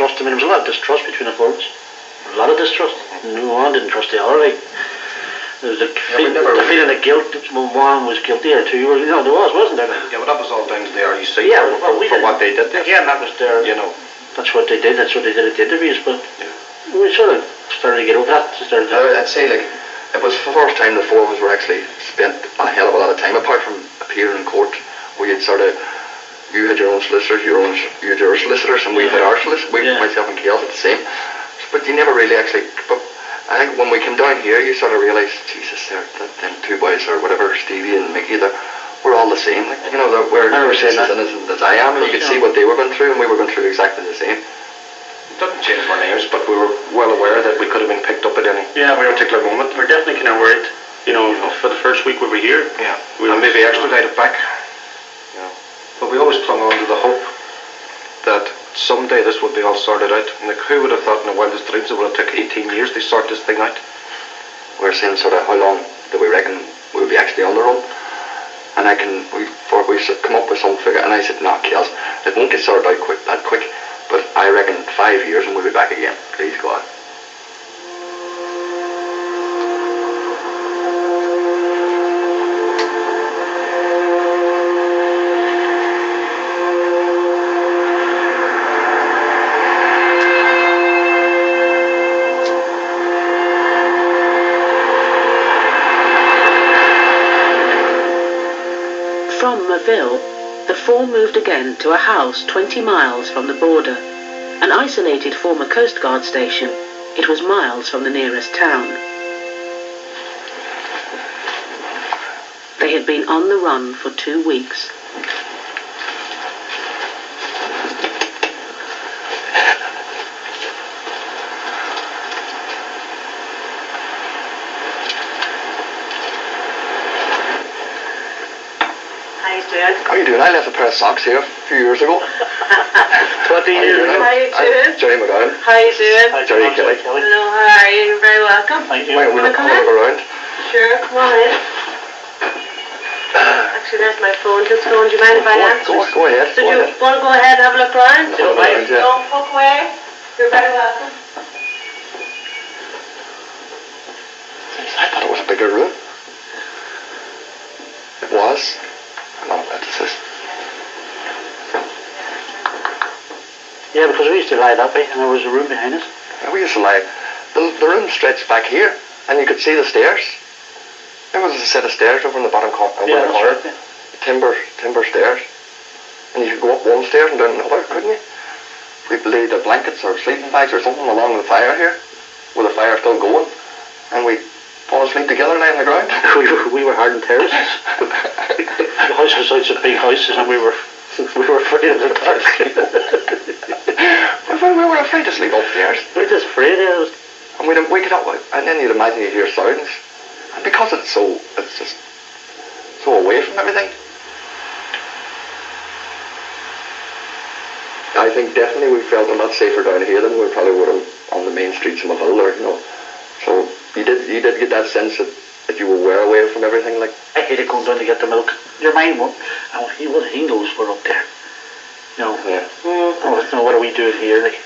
trust. I mean, there was a lot of distrust between the forwards. A lot of distrust. No one didn't trust the other. Like, there was the feeling of guilt. One was guilty or two. There wasn't there? Yeah, but that was all down to the RUC for what they did there. Again, that was their. That's what they did. That's what they did at the interviews. But we sort of started to get over that. I'd say it was the first time the forwards were actually spent a hell of a lot of time apart from appearing in court, where you'd sort of. You had your own solicitors, you had your solicitors, and we had our solicitors. Myself and Kale, did the same. But you never really actually. But I think when we came down here, you sort of realised, Jesus, them two boys or whatever, Stevie and Mickey, we're all the same. Like, we're just as innocent as I am, and you could see what they were going through, and we were going through exactly the same. It doesn't change our names, but we were well aware that we could have been picked up at any particular moment. We're definitely kind of worried. For the first week we were here. Yeah, we were maybe extradited back. But we always clung on to the hope that someday this would be all sorted out. Like, who would have thought in the wildest dreams it would have taken 18 years to sort this thing out? We're saying sort of how long do we reckon we would be actually on the run? And we come up with some figure, and I said, no, Kels, it won't get sorted out that quick, but I reckon 5 years and we'll be back again. Please God. From Mayville, the four moved again to a house 20 miles from the border, an isolated former Coast Guard station. It was miles from the nearest town. They had been on the run for 2 weeks. How are you doing? I left a pair of socks here a few years ago. 20 years ago. How are you doing? Jerry McGowan. How are you doing? Hi, Jerry Kelly. Hello, how are you? You're very welcome. Thank you. Wait, we'll come around. Sure, come on in. Actually, there's my phone just going. Do you mind if I answer? Go ahead. So do you want to go ahead and have a look around? Don't mind. Don't fuck away. You're very welcome. I thought it was a bigger room. It was. A lot of lettuces. Yeah, because we used to lie that way, and there was a room behind us. Yeah, we used to lie. The room stretched back here, and you could see the stairs. There was a set of stairs over in the bottom corner. Right, yeah. Timber stairs. And you could go up one stair and down another, couldn't you? We laid the blankets or sleeping bags or something along the fire here, with the fire still going, and we fall asleep together lying on the ground. we were hard and terraces. The house was such a big house, and we were afraid of the dark. We were afraid to sleep upstairs. We were just afraid of it. And we'd wake it up, and then you'd imagine you'd hear sounds. And because it's just so away from everything. I think definitely we felt a lot safer down here than we probably would have on the main streets of Mayville, So you did get that sense that you were away from everything, like. I hated going down to get the milk. Your mind won't. He knows we're up there. Yeah. What do we do here? Like,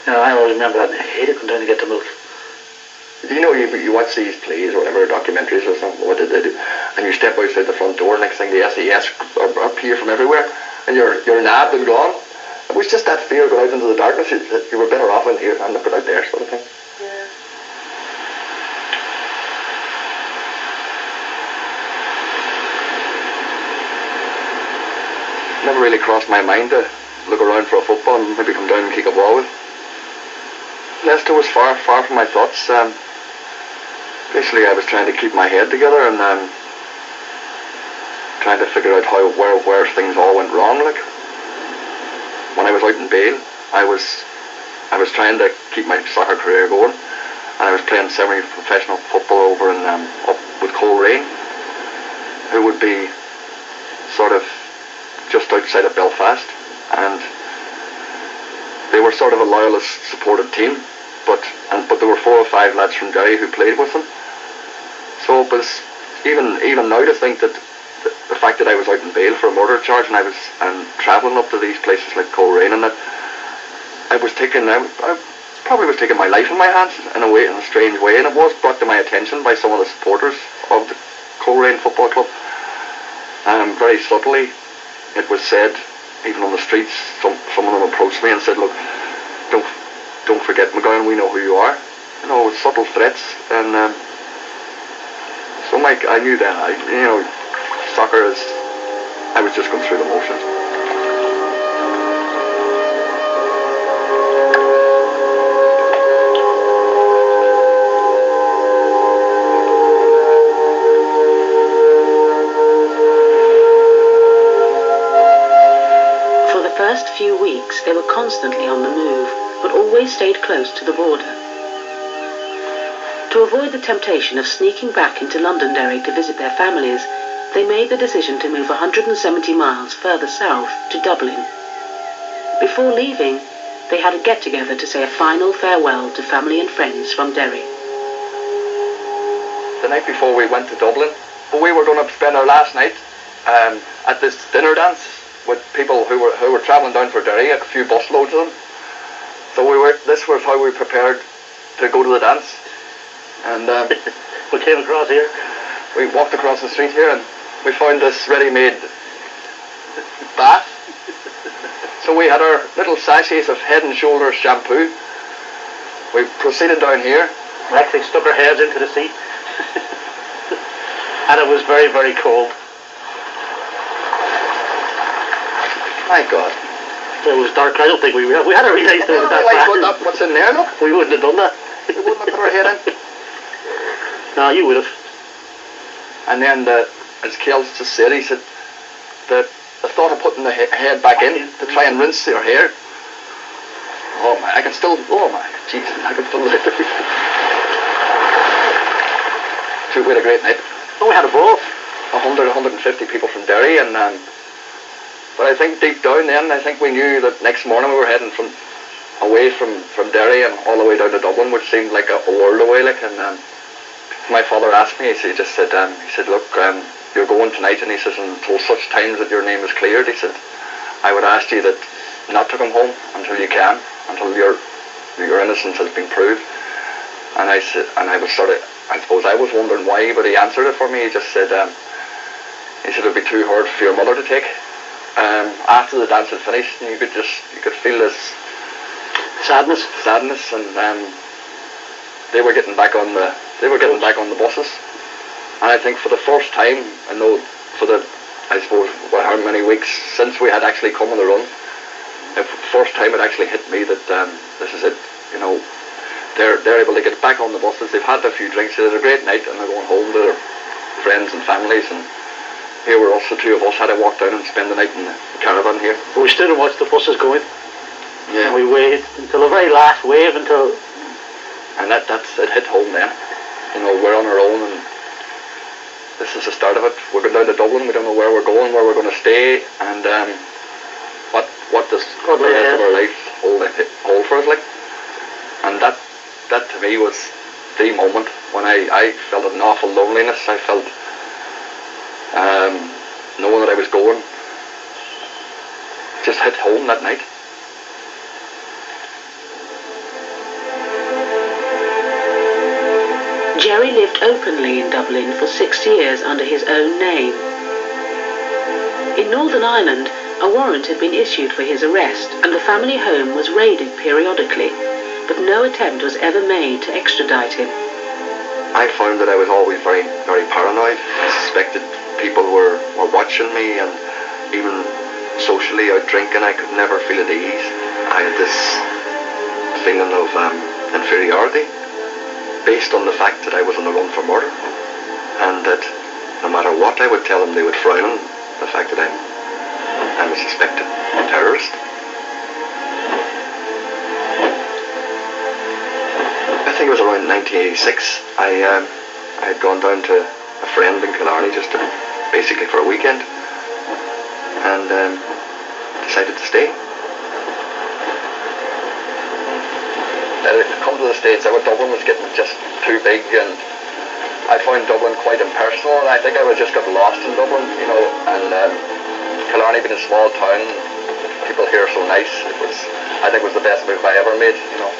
I always remember that. I hated going down to get the milk. You watch these plays or whatever, documentaries or something, what did they do? And you step outside the front door, next thing the SAS appear from everywhere, and you're nabbed and gone. It was just that fear going out into the darkness, that you were better off in here and not out there, sort of thing. Yeah. Never really crossed my mind to look around for a football and maybe come down and kick a ball with. Leicester was far from my thoughts. Basically, I was trying to keep my head together and trying to figure out where things all went wrong. Like when I was out in Bale, I was trying to keep my soccer career going, and I was playing semi-professional football over in up with Coleraine, who would be sort of just outside of Belfast, and they were sort of a loyalist supported team, but there were 4 or 5 lads from Derry who played with them. So it was even now to think that the fact that I was out in bail for a murder charge and travelling up to these places like Coleraine and that, I probably was taking my life in my hands in a strange way, and it was brought to my attention by some of the supporters of the Coleraine Football Club. Very subtly, it was said, even on the streets, some of them approached me and said, look, don't forget McGowan, we know who you are. You know, subtle threats, and so Mike, I knew then, soccer is, I was just going through the motions. For the first few weeks, they were constantly on the move, but always stayed close to the border. To avoid the temptation of sneaking back into Londonderry to visit their families, they made the decision to move 170 miles further south to Dublin. Before leaving, they had a get-together to say a final farewell to family and friends from Derry. The night before we went to Dublin, we were going to spend our last night at this dinner dance with people who were travelling down for Derry, a few bus loads of them. So this was how we prepared to go to the dance. And we came across here. We walked across the street here and we found this ready-made bath. So we had our little sachets of Head and Shoulders shampoo. We proceeded down here. We actually stuck our heads into the sea. And it was very, very cold. My God. It was dark. I don't think we had a really nice day with that. What's in there, look? We wouldn't have done that. We wouldn't have put our head in. No, you would have. And then, as Kels just said, he said that the thought of putting the head back in to try and rinse your hair. Oh my, I can still light it. So we had a great night. Oh, we had a ball. 150 people from Derry, and but I think deep down then, I think we knew that next morning we were heading away from Derry and all the way down to Dublin, which seemed like a world away. And my father asked me, he said, look, you're going tonight, and he says, until such times that your name is cleared, he said, I would ask you that not to come home until you can, until your innocence has been proved. And I said, and I was I suppose I was wondering why, but he answered it for me. He just said, it'd be too hard for your mother to take. After the dance had finished, and you could feel this sadness, and they were getting back on the buses. And I think for the first time, I suppose how many weeks since we had actually come on the run, the first time it actually hit me that this is it. You know, they're able to get back on the buses. They've had a few drinks. It was a great night, and they're going home to their friends and families. And here were us, the two of us, had to walk down and spend the night in the caravan here. But we stood and watched the buses going. Yeah. And we waited until the very last wave until. And it hit home then. You know, we're on our own, and this is the start of it. We're going down to Dublin. We don't know where we're going, where we're going to stay, and what does the rest of our life hold for us like. And that to me was the moment when I felt an awful loneliness. I felt knowing that I was going just hit home that night. Jerry lived openly in Dublin for 6 years under his own name. In Northern Ireland, a warrant had been issued for his arrest, and the family home was raided periodically, but no attempt was ever made to extradite him. I found that I was always very, very paranoid. I suspected people were watching me, and even socially out drinking, I could never feel at ease. I had this feeling of inferiority based on the fact that I was on the run for murder, and that no matter what I would tell them, they would frown on the fact that I'm a suspected terrorist. I think it was around 1986. I had gone down to a friend in Killarney just basically for a weekend, and decided to stay. Come to the States, Dublin was getting just too big, and I found Dublin quite impersonal, and I think I was just got lost in Dublin, you know, and Killarney being a small town, people here so nice. I think it was the best move I ever made, you know.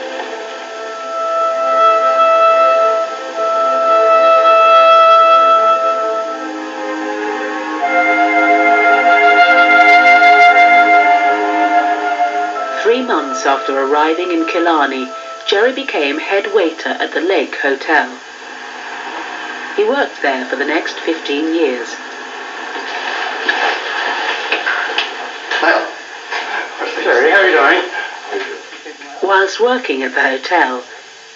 Months after arriving in Killarney, Jerry became head waiter at the Lake Hotel. He worked there for the next 15 years. Well, Jerry, how are you doing? Whilst working at the hotel,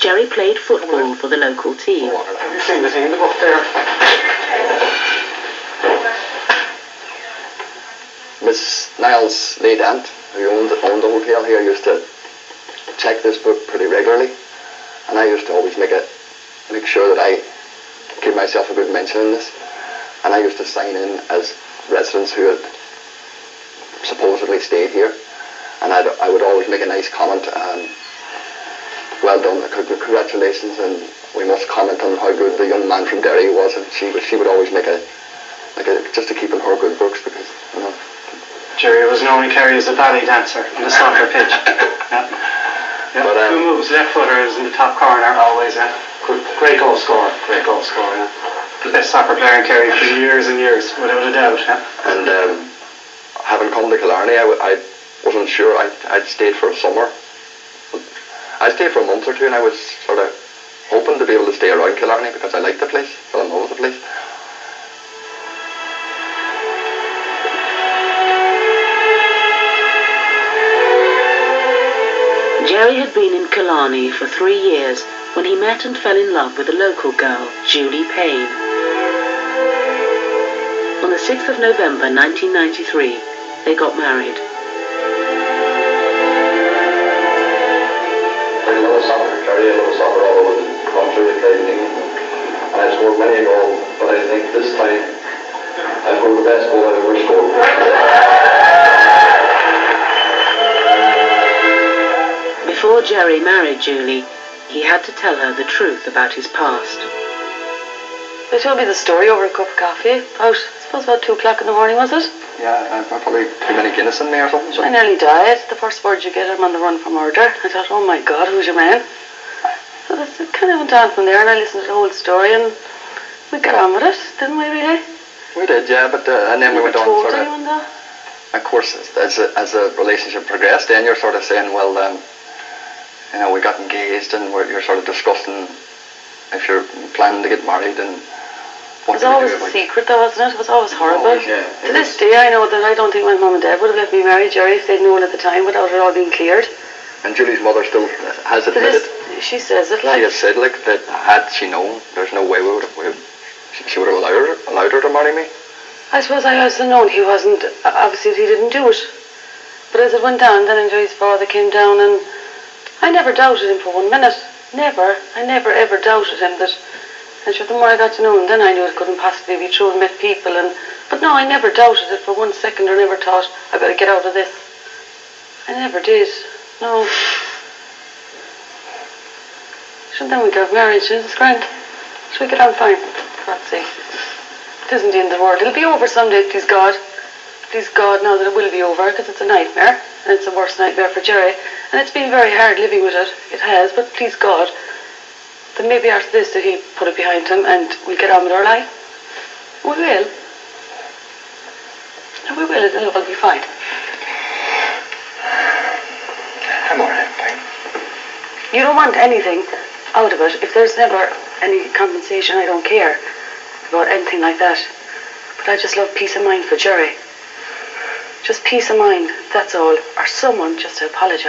Jerry played football for the local team. Have you seen the team in the book there? Miss Niall's late aunt, who owned the hotel here, used to check this book pretty regularly, and I used to always make sure that I give myself a good mention in this, and I used to sign in as residents who had supposedly stayed here, and I would always make a nice comment, well done, congratulations, and we must comment on how good the young man from Derry was, and she would always make just to keep in her good books, because, you know. Jerry was known to carry as a ballet dancer on the soccer pitch. Yeah. But, who moves left footer is in the top corner always. Great goal scorer. Yeah. The best soccer player in Kerry for years and years, without a doubt. Yeah. And having come to Killarney, I wasn't sure I'd stayed for a summer. I stayed for a month or two, and I was sort of hoping to be able to stay around Killarney because I liked the place, fell in love with the place. Jerry had been in Killarney for 3 years when he met and fell in love with a local girl, Julie Payne. On the 6th of November 1993, they got married. I love soccer, Kerry. I love soccer all over the country. I played in England, and I scored many goals, but I think this time I scored the best goal I've ever scored. Before Jerry married Julie, he had to tell her the truth about his past. They told me the story over a cup of coffee. I suppose about 2 o'clock in the morning, was it? Yeah, probably too many Guinness in me or something. So. I nearly died. The first word you get, I'm on the run for murder. I thought, oh my God, who's your man? So it kind of went on from there, and I listened to the whole story, and we got on with it, didn't we, really? We did, yeah, but and then we went on told sort anyone though? of course, as a relationship progressed, then you're sort of saying, well, you know, we got engaged, and you're sort of discussing if you're planning to get married and what It was always a secret though, wasn't it? It was always horrible. Always, yeah. To this day, I know that I don't think my mum and dad would have let me marry Jerry if they'd known at the time without it all being cleared. And Julie's mother still has To admitted. this, she says it like. She has said like that had she known, there's no way she would have allowed her to marry me. I suppose I also known he wasn't, obviously he didn't do it. But as it went on, then Jerry's father came down, and I never doubted him for 1 minute. Never. I never ever doubted him that. And sure, the more I got to know him, then I knew it couldn't possibly be true and met people. But no, I never doubted it for 1 second, or never thought, I better get out of this. I never did. No. So then we got married, it's grand. So we get on fine, for God's sake. It isn't the end of the world. It'll be over someday, please God. Please God, now that it will be over, because it's a nightmare, and it's a worse nightmare for Jerry. And it's been very hard living with it. It has, but please God, then maybe after this that he'll put it behind him and we'll get on with our life. We will. And we will, and it'll be fine. I'm alright, fine. You don't want anything out of it. If there's never any compensation, I don't care about anything like that. But I just love peace of mind for Jerry. Just peace of mind, that's all. Or someone just to apologise.